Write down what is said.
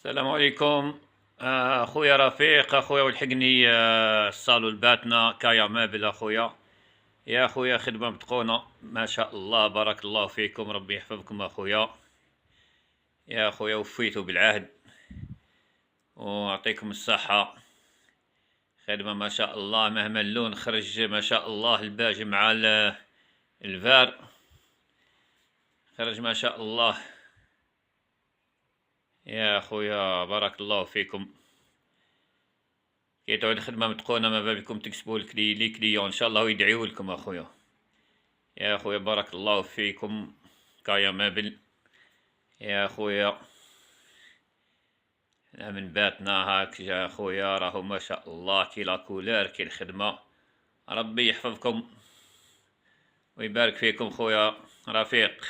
السلام عليكم. اخويا رفيق، اخويا والحقني. الصالو الباتنا كايا مابل اخويا. يا اخويا خدمة متقونة ما شاء الله، بارك الله فيكم، ربي يحفظكم اخويا. يا اخويا وفيتوا بالعهد ويعطيكم الصحة. خدمة ما شاء الله، مهما اللون خرج ما شاء الله، الباج مع الفار خرج ما شاء الله. يا اخويا بارك الله فيكم. كي تعود خدمة متقونة ما بالكم تكسبوا لي كليون ان شاء الله ويدعيو لكم اخويا. يا اخويا بارك الله فيكم. كايا مابل يا اخويا، انا من باتنا هاك يا اخويا، راهو ما شاء الله كي لا كولار كي الخدمة. ربي يحفظكم ويبارك فيكم خويا رفيق.